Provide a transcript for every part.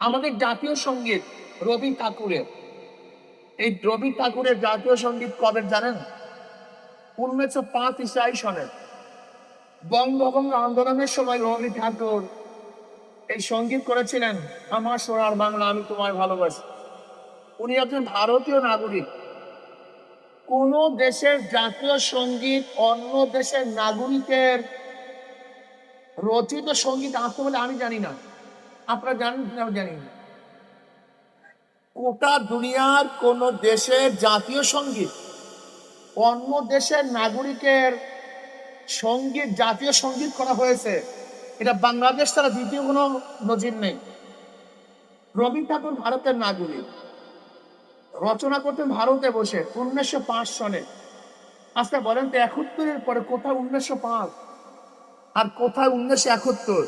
আমাদের জাতীয় সঙ্গীত রবি ঠাকুরের, এই রবি ঠাকুরের জাতীয় সঙ্গীত কবে জানেন? 1905 সনে বঙ্গভঙ্গ আন্দোলনের সময় রবি ঠাকুর এই সঙ্গীত করেছিলেন, আমার সোনার বাংলা আমি তোমায় ভালোবাসি। উনি একজন ভারতীয় নাগরিক। কোন দেশের জাতীয় সঙ্গীত অন্য দেশের নাগরিকের রচিত সঙ্গীত আসতে বলে আমি জানি না। আপনারা জানেন কিনা আমি জানি না। গোটা দুনিয়ার কোন দেশের জাতীয় সঙ্গীত অন্য দেশের নাগরিকের সঙ্গীত জাতীয় সঙ্গীত করা হয়েছে, এটা বাংলাদেশ ছাড়া দ্বিতীয় কোনো নজির নেই। রবি ঠাকুর ভারতের নাগরিক, রচনা করতেন ভারতে বসে 1905 সনে। আজকে বলেন তো 71-এর পরে কোথায় 1905 আর কোথায় 1971?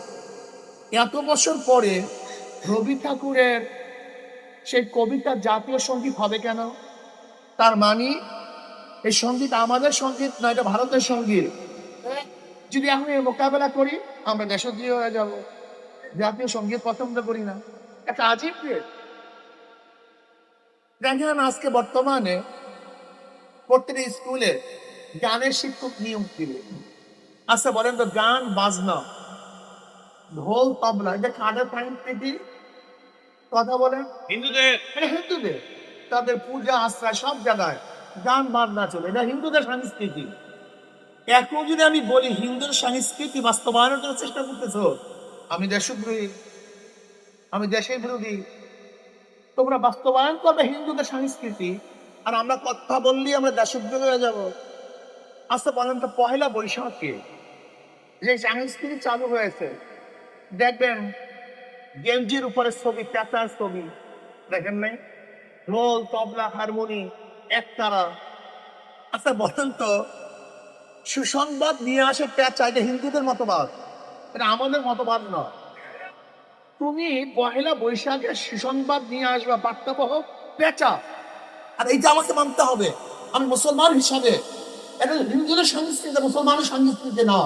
এত বছর পরে রবি ঠাকুরের সেই কবিতা জাতীয় সঙ্গীত হবে কেন? তার মানে এই সঙ্গীত আমাদের সঙ্গীত নয়, এটা ভারতের সঙ্গীত। যদি এখন এর মোকাবেলা করি আমরা দেশদ্রোহী হয়ে যাব। জাতীয় সঙ্গীত পছন্দ করি না, একটা আজীব রেট। দেখেন আজকে বর্তমানে প্রত্যেকটা স্কুলে গানের শিক্ষক নিয়োগ দিবে। আচ্ছা বলেন তো, গান বাজনা ঢোল তবলা এটা কাদের সংস্কৃতি? কথা বলেন হিন্দুদের। এটা হিন্দুদের, তাদের পূজা আশ্রয় সব জায়গায় গান বাজনা চলে, এটা হিন্দুদের সংস্কৃতি। এখন যদি আমি বলি হিন্দুর সংস্কৃতি বাস্তবায়নের জন্য চেষ্টা করতেছ, আমি দেশদ্রোহী, আমি দেশের বিরোধী। তোমরা বাস্তবায়ন করবে হিন্দুদের সংস্কৃতি, আর আমরা কথা বললেই আমরা দেশদ্রোহী হয়ে যাব। আচ্ছা বলেন তো, পহেলা বৈশাখে যে সংস্কৃতি চালু হয়েছে, দেখবেন গেঞ্জির উপরে ছবি, পেঁচার ছবি, দেখেন নাই? ঢোল তবলা হারমোনি একতারা। আচ্ছা বলেন তো, সুসংবাদ নিয়ে আসে পেঁচা, এটা হিন্দুদের মতবাদ, এটা আমাদের মতবাদ নয়। তুমি পহেলা বৈশাখে সুসংবাদ নিয়ে আসবা, বার্তাবহ পেঁচা, আর এইটা আমাকে মানতে হবে আমি মুসলমান হিসাবে। এটা হিন্দুদের সংস্কৃতি, মুসলমানের সংস্কৃতি না।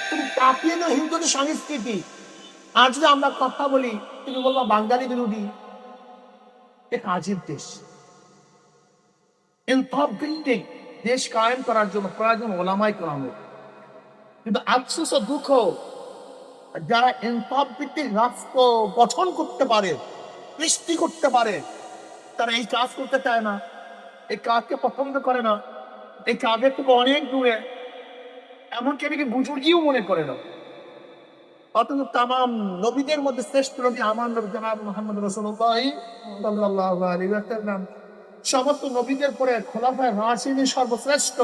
তুমি কাঁপিয়ে দাও হিন্দুদের সংস্কৃতি, আর যদি আমরা কথা বলি তুমি বলবা বাঙালি বিরোধী। এক আজীব দেশ। দেশ কায়েম করার জন্য প্রয়োজন ওলামাই কেরামের। কিন্তু আফসোস ও দুঃখ, যারা ইনসাফ ভিত্তিক রাষ্ট্র গঠন করতে পারে, সৃষ্টি করতে পারে, তারা এই কাজ করতে চায় না, এই কাজকে পছন্দ করে না, এই কাজের থেকে অনেক দূরে, এমনকি এটাকে বুজুর্গিও মনে করে না। অথচ তামাম নবীদের মধ্যে শ্রেষ্ঠ নবী আমার নবী জনাব মুহাম্মদ রাসূলুল্লাহ সাল্লাল্লাহু আলাইহি ওয়াসাল্লাম। সমস্ত নবীদের পরে খোলাফায়ে রাশিদিন সর্বশ্রেষ্ঠ।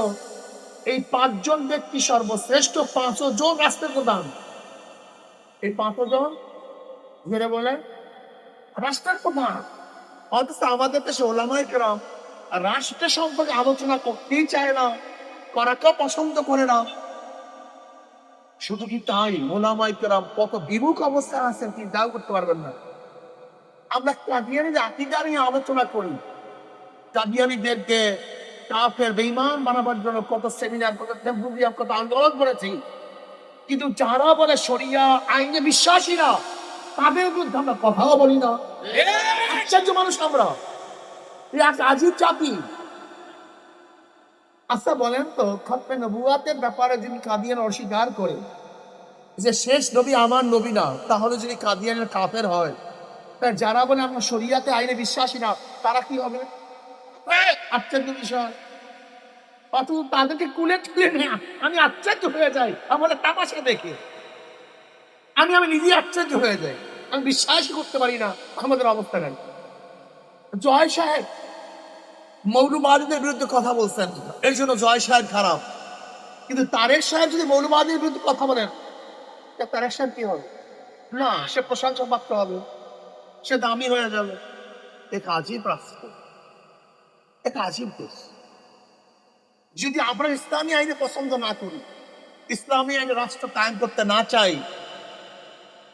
এই 5 জন ব্যক্তি সর্বশ্রেষ্ঠ, 5 জন রাষ্ট্রের প্রধান। এই 5 জন ধরে বলে রাষ্ট্রের প্রধান। অথচ আমাদের দেশে ওলামায়ে কেরাম রাষ্ট্রের সম্পর্কে আলোচনা করতেই চায় না, করাকেও পছন্দ করে না। শুধু কি তাই, ওলামায়ে কেরাম কত বিমুখ অবস্থায় আছেন কি দাও করতে পারবেন না। আমরা কাদিয়ানি আকীদা নিয়ে আলোচনা করি, কাদিয়ানিদেরকে কাফের বেঈমান বানাবার জন্য কত সেমিনার, কত টেম্পোরিয়াম, কত আন্দোলন করেছি। কিন্তু যারা বলে শরিয়া আইনে বিশ্বাসী না, তাদের বিরুদ্ধে আমরা কথাও বলি না। আশ্চর্য মানুষ আমরা, এক আজীব জাতি। আচ্ছা বলেন তো, খতমে নবুয়াতের ব্যাপারে যিনি কাদিয়ান অস্বীকার করে যে শেষ নবী আমার নবী না, তাহলে যদি কাদিয়ানের কাফের হয়, তাই যারা বলে আমরা শরিয়াতে আইনে বিশ্বাসী না, তারা কি হবে? আশ্চর্য বিষয়। অথচ তাদেরকে কুলে তুলে নেয়া আমি আশ্চর্য হয়ে যাই, আমাদের তামাশা দেখে আমি নিজে আশ্চর্য হয়ে যাই। আমি বিশ্বাসই করতে পারি না আমাদের অবস্থা নেই। জয় সাহেব মৌলবাদীদের বিরুদ্ধে কথা বলছেন, এই জন্য জয় সাহেব খারাপ। কিন্তু তারেক সাহেব যদি মৌলবাদীর বিরুদ্ধে কথা বলেন, তারেক সাহেব কি হবে? না, সে প্রশংসা প্রাপ্ত হবে, সে দামি হয়ে যাবে। এক আজীব রাষ্ট্র, এক আজীব দেশ। যদি আমরা ইসলামী আইনে পছন্দ না করি, ইসলামী আইনে রাষ্ট্র কায়েম করতে না চাই,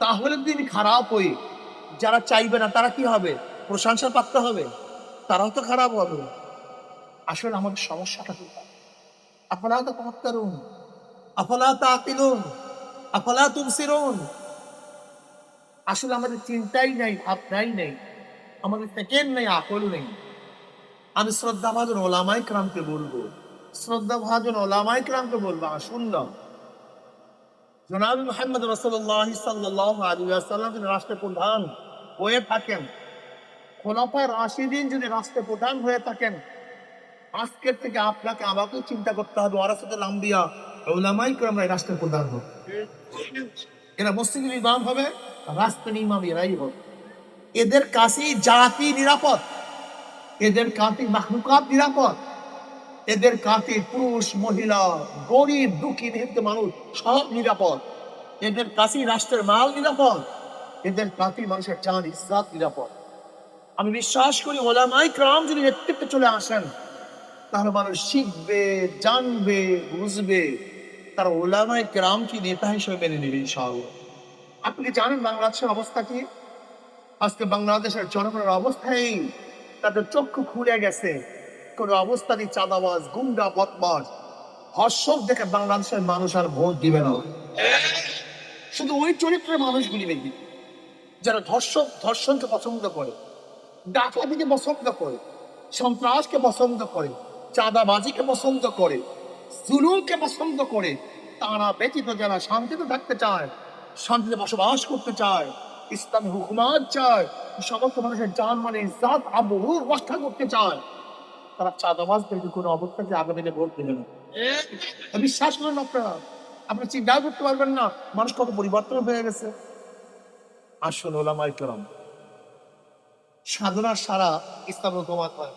তাহলে যদি খারাপ হই, যারা চাইবে না তারা কি হবে? প্রশংসা প্রাপ্ত হবে, তারাও তো খারাপ হবে। আসলে আমাদের সমস্যাটা কি? আফালা তাতাফাক্কারুন, আফালা তাআকিলুন, আফালা তুবসিরুন। আসলে আমাদের চিন্তাই নেই, ভাবনাই নেই, আমাদের সেকেন্ড নেই, আকল নেই। আমি শ্রদ্ধাভাজন ওলামাই ক্রামকে বলবো, শ্রদ্ধাভাজন ওলামাই ক্রামকে বলবো, আসুন না, জনাব মুহাম্মদ রাসূলুল্লাহ সাল্লাল্লাহু আলাইহি ওয়াসাল্লাম যদি রাষ্ট্রপ্রধান হয়ে থাকেন, খোলাফায়ে রাশিদিন যদি রাষ্ট্রপ্রধান হয়ে থাকেন, আজকের থেকে আপনাকে আমাকেও চিন্তা করতে হবে, ওয়ারাসাতুল আম্বিয়া উলামায়ে কেরাম রাষ্ট্রপ্রধান হবে। এরা মসজিদের ইমাম হবে, রাষ্ট্রের ইমাম এরাই হবে। এদের কাছেই জাতি নিরাপদ, এদের কাছে মাখলুকাত নিরাপদ, এদের কাছে পুরুষ মহিলা গরিব দুঃখী মেহনত মানুষ সব নিরাপদ, এদের কাছেই রাষ্ট্রের মাল নিরাপদ, এদের কাছেই মানুষের জান ইজ্জত নিরাপদ। আমি বিশ্বাস করি ওলামায়ে কেরাম যদি নেতৃত্বে চলে আসেন, তাহলে মানুষ শিখবে, জানবে, বুঝবে, তারা ওলামায়ে কেরামকে নেতা হিসেবে মেনে নেবে ইনশাআল্লাহ। আপনি কি জানেন বাংলাদেশের অবস্থা কি? আজকে বাংলাদেশের জনগণের অবস্থায় তাদের চক্ষু খুলে গেছে। কোন অবস্থাতেই চাঁদাবাজ, গুন্ডা, বদমাশ, ধর্ষক দেখে বাংলাদেশের মানুষ আর ভোট দিবে না। শুধু ওই চরিত্রের মানুষগুলি দেখি যারা ধর্ষণকে পছন্দ করে, ডাকাতিকে পছন্দ করে, সন্ত্রাসকে পছন্দ করে, চাঁদাবাজিকে পছন্দ করে, জুলুমকে পছন্দ করে, তারা ব্যতীত যারা শান্তিতে থাকতে চায়, শান্তিতে বসবাস করতে চায়, ইসলামী হুকুমাত চায়, সমস্ত মানুষের জান মানে ইজ্জত আবরু রক্ষা করতে চায়, তারা চাঁদাবাজদেরকে কোনো অবস্থাতে আগামীতে ভোট দেবে না। বিশ্বাস করেন আপনারা, আপনারা চিন্তা করতে পারবেন না মানুষ কত পরিবর্তন হয়ে গেছে। আসুন ওলামায়ে কেরাম, সাধনার সারা ইসলাম হুকুমাত হয়।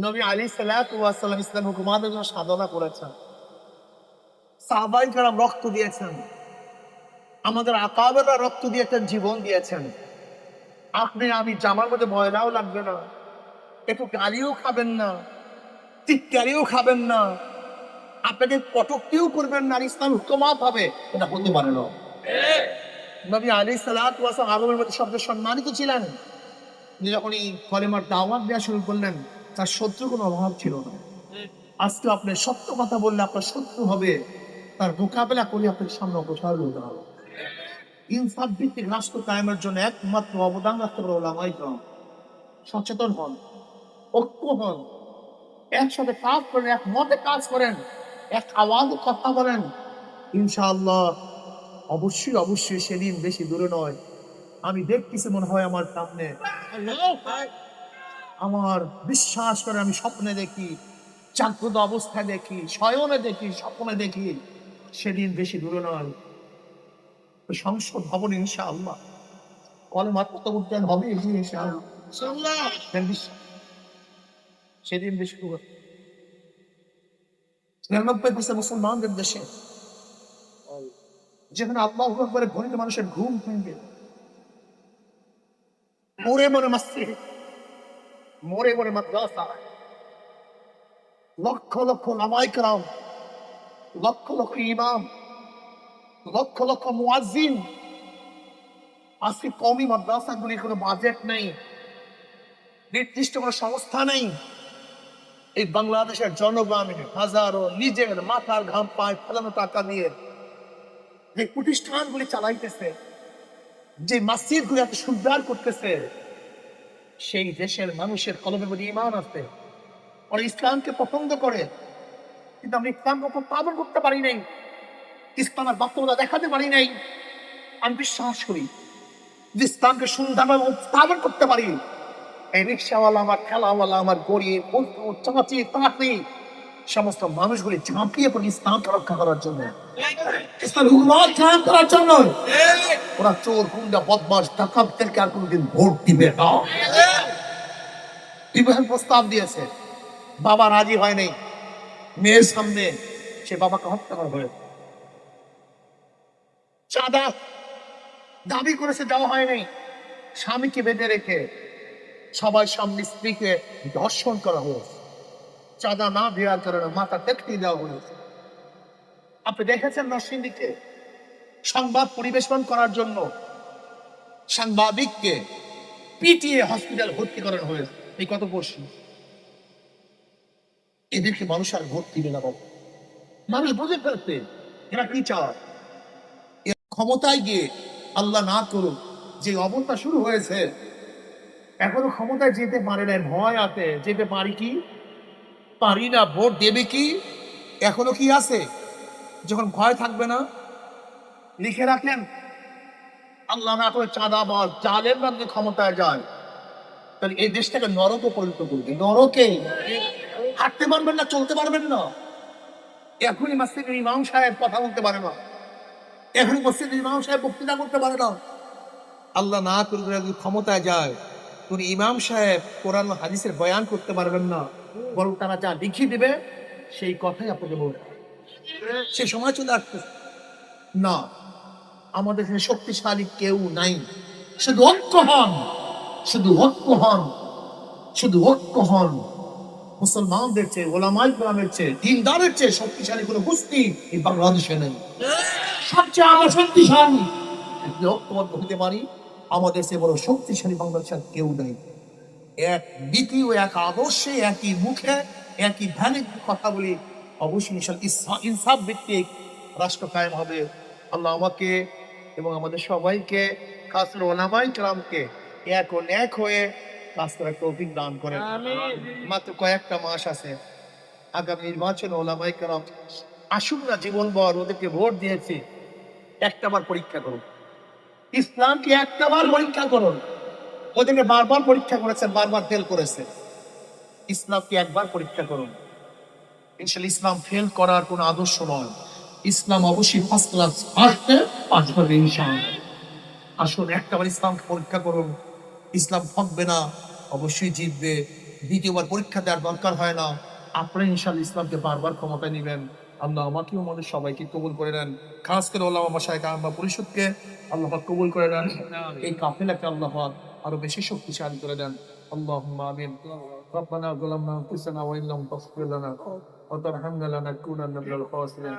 নবী আলাইহিস সালাতু ওয়াস সালাম ইসলাম হুকুমাতের জন্য সাধনা করেছেন, সাহাবায়ে কেরাম রক্ত দিয়েছেন, আমাদের আকাবেররা রক্ত দিয়েছেন, জীবন দিয়েছেন। আপনি আমি জামার মধ্যে ময়লাও লাগবে না, একটু গালিও খাবেন না, টিটকারিও খাবেন না, আপনাকে কটুক্তিও করবেন না, ইসলাম হুকুমাত হবে, এটা হতে পারে না। নবী আলাইহিস সালাতু ওয়াস সালাম আরবের মধ্যে সবচেয়ে সম্মানিত ছিলেন। যখন এই কলেমার দাওয়াত দেওয়া শুরু করলেন, তার শত্রু কোনো অভাব ছিল না। আজকে আপনি সত্য কথা বললে আপনার শত্রু হবে, তার মোকাবেলা করে আপনার সামনে অগ্রসর হতে হবে। ইনসাফ ভিত্তিক রাষ্ট্র কায়েমের জন্য একমাত্র অবদান রাখতে পারে ওলামায়ে কেরাম। সচেতন হন, ঐক্য হন, একসাথে কাজ করেন, এক মতে কাজ করেন, এক আওয়াজে কথা বলেন, ইনশাআল্লাহ অবশ্যই অবশ্যই সেদিন বেশি দূরে নয়। আমি দেখতেছি মনে হয় আমার সামনে, আমার বিশ্বাস করে আমি স্বপ্নে দেখি, জাগ্রত অবস্থায় দেখি, শয়নে দেখি, স্বপ্নে দেখি, সেদিন বেশি দূরে নয়। ওই সংসদ ভবন ইনশাআল্লাহ কলেমার উদ্যান হবে ইনশাআল্লাহ। সেদিন বেশি দূরে ৯৯% মুসলমানদের দেশে, যেখানে আল্লাহু আকবার ঘনিত মানুষের ঘুম ভেঙে, মোড়ে মোড়ে মসজিদ, মোড়ে মোড়ে মাদ্রাসা, লক্ষ লক্ষ ওলামায়ে কেরাম, লক্ষ লক্ষ ইমাম, লক্ষ লক্ষ মুয়াজ্জিন। আজকে কওমি মাদ্রাসাগুলির কোনো বাজেট নেই, নির্দিষ্ট কোনো সংস্থা নেই। এই বাংলাদেশের জনগণ হাজারো নিজের মাথার ঘাম পায় ফেলানো টাকা দিয়ে যে প্রতিষ্ঠানগুলি চালাইতেছে, যে মসজিদগুলি এত সুন্দর করতেছে, সেই দেশের মানুষের কলমের মধ্যে ঈমান আছে, ওরা ইসলামকে পছন্দ করে, কিন্তু আমরা ইসলামকে পালন করতে পারি নাই, ইসলামের বাস্তবতা দেখাতে পারি নাই। আমি বিশ্বাস করি যে ইসলামকে সুন্দরভাবে উপস্থাপন করতে পারি, এই রিক্সাওয়ালা, আমার ঠেলাওয়ালা, আমার গরিব চাচি তাঁতি সমস্ত মানুষগুলি ঝাঁপিয়ে পড়ে ইসলামকে রক্ষা করার জন্য, ইসলাম হুকুমাত কায়েম করার জন্য। ওরা চোর, গুন্ডা, বদমাশ, ডাকাতদেরকে আর কোনোদিন ভোট দিবে না। ইব্রাহিম প্রস্তাব দিয়েছে, বাবা রাজি হয় নাই, মেয়ের সামনে সে বাবাকে হত্যা করা হয়েছে। চাঁদা দাবি করেছে, দেওয়া হয় নাই, স্বামীকে বেঁধে রেখে সবাই সামনে স্ত্রীকে ধর্ষণ করা হয়েছে, চাঁদা না দেওয়ার কারণে মাথা দেখতে দেওয়া হয়েছে। আপনি দেখেছেন নরসিংদীতে সংবাদ পরিবেশন করার জন্য সাংবাদিককে পিটিয়ে হসপিটাল ভর্তি করানো হয়েছে। এই কত বর্ষী, এদেরকে মানুষ আর ভোট দিবে না। বাবা, মানুষ বুঝে ফেলতে এরা কি চায়, ক্ষমতায় গিয়ে আল্লাহ না করুক যে অবস্থা শুরু হয়েছে, এখনো ক্ষমতায় যেতে পারে না, ভয় আছে। যেতে পারি কি পারি না, ভোট দেবে কি এখনো কি আছে? যখন ভয় থাকবে না, লিখে রাখলেন আল্লাহ না করে চাঁদাবাজ জালের নামে ক্ষমতায় যায়, তাহলে এই দেশটাকে নরকে পরিণত করবে। নরকে হাঁটতে পারবেন না, চলতে পারবেন না। এখনই মসজিদের ইমাম সাহেব কথা বলতে পারে না, এখনই মসজিদের ইমাম সাহেব বক্তৃতা করতে পারে না। আল্লাহ না করে যদি ক্ষমতায় যায়, কোন ইমাম সাহেব কোরআন ও হাদিসের বয়ান করতে পারবেন না, বরং তারা যা লিখে দিবে সেই কথাই আপনাকে বলবে। সে সময় চলে আসছে না, আমাদের এখানে শক্তিশালী কেউ নাই। শুধু ঐক্য হন, শুধু ঐক্য হন, শুধু ঐক্য হন। মুসলমানদের চেয়ে, ওলামায়ে কেরামের চেয়ে, দিনদারের চেয়ে শক্তিশালী কোনো গোষ্ঠী এই বাংলাদেশে নেই। সবচেয়ে আমরা শক্তিশালী, যদি ঐক্যবদ্ধ হতে পারি, আমাদের চেয়ে বড় শক্তিশালী বাংলাদেশের কেউ নেই। এক নীতি ও এক আদর্শে, একই মুখে, একই ধ্যানে কথা বলি, অবশ্যই ইনসাফ ভিত্তিক রাষ্ট্র কায়েম হবে। আল্লাহ আমাকে এবং আমাদের সবাইকে, খাস করে ওলামায়ে কেরামকে এক ও ন্যাক হয়ে কাজ করার তৌফিক দান করেন। মাত্র কয়েকটা মাস আছে আগামী নির্বাচনে, ওলামায়ে কেরাম আসুন না জীবনভর, ওদেরকে ভোট দিয়েছি, একটাবার পরীক্ষা করুন। ইসলামকে একটাবার পরীক্ষা করুন। ওদেরকে বারবার পরীক্ষা করেছেন, বারবার ফেল করেছে। ইসলামকে একবার পরীক্ষা করুন, ইনশাআল্লাহ। ইসলাম ফেল করার কোনো আদর্শ নয়। ইসলাম অবশ্যই ফার্স্ট ক্লাস, আসতে পাস করবে ইনশাআল্লাহ। আসুন একটাবার ইসলামকে পরীক্ষা করুন। ইসলাম ঠকবে না, অবশ্যই জিতবে। দ্বিতীয়বার পরীক্ষা দেওয়ার দরকার হয় না। আপনারা ইনশাআল্লাহ ইসলামকে বারবার ক্ষমতায় নেবেন। আল্লাহ আমাকেও আমাদের সবাইকে কবুল করে নেন, খাস করে ওলামা মাশায়েখ আহমদ পরিষদকে আল্লাহ পাক কবুল করে নেন। এই কাফেলাকে আল্লাহ পাক আরো বেশি শক্তিশালী করে দেন। আল্লাহুম্মা আমিন। ربنا ظلمنا انفسنا وان لم تغفر لنا وترحمنا لنكونن من الخاسرين।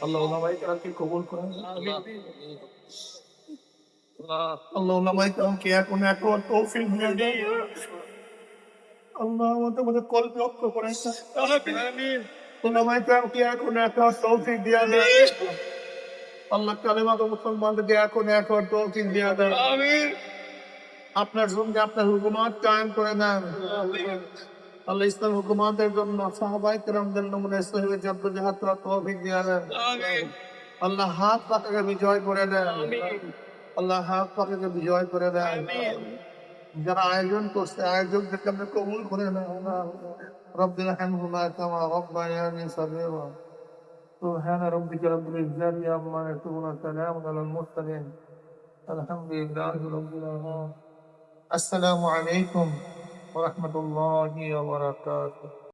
আল্লাহ ওলামায়ে কেরামকে কবুল করেন। আল্লাহ ওলামায়ে কেরামকে এখন এখন তৌফিক দিয়ে দেন। আল্লাহ আমাদের কলবে ঐক্য করে আমিন। ওলামায়ে কেরামকে এখন এখন তৌফিক দিয়ে দেন। আল্লাহ কালেমা তো মুসলমানদেরকে এখন এখন তৌফিক দিয়ে দেন। আমিন। আপনার জন্য আপনার হুকুমত কায়েম করে দেন। আল্লাহ ইসলাম হুকুমতের জন্য সাহাবায়ে কেরামদের নমুনা ইসলামের জদ্দোজাহাদ করার তৌফিক দিয়ে দেন। আমিন। আল্লাহ হাত পাতাকে বিজয় করে দেন। আমিন। আল্লাহ হাত পাতাকে বিজয় করে দেন। আমিন। যারা আয়োজন করছে, আয়োজকদেরকে আপনি কবুল করে নেন। রব্বিল হামহুমা কামা রব্বায়ানি সগীরা। সুবহান রাব্বিকা রাব্বিল ইজ্জাতি আম্মা ইয়াসিফুন, সালামুন আলাল মুরসালিন, আলহামদুলিল্লাহি রাব্বিল আলামিন। আসসালামু আলাইকুম ওয়া রাহমাতুল্লাহি ওয়া বারাকাতুহু।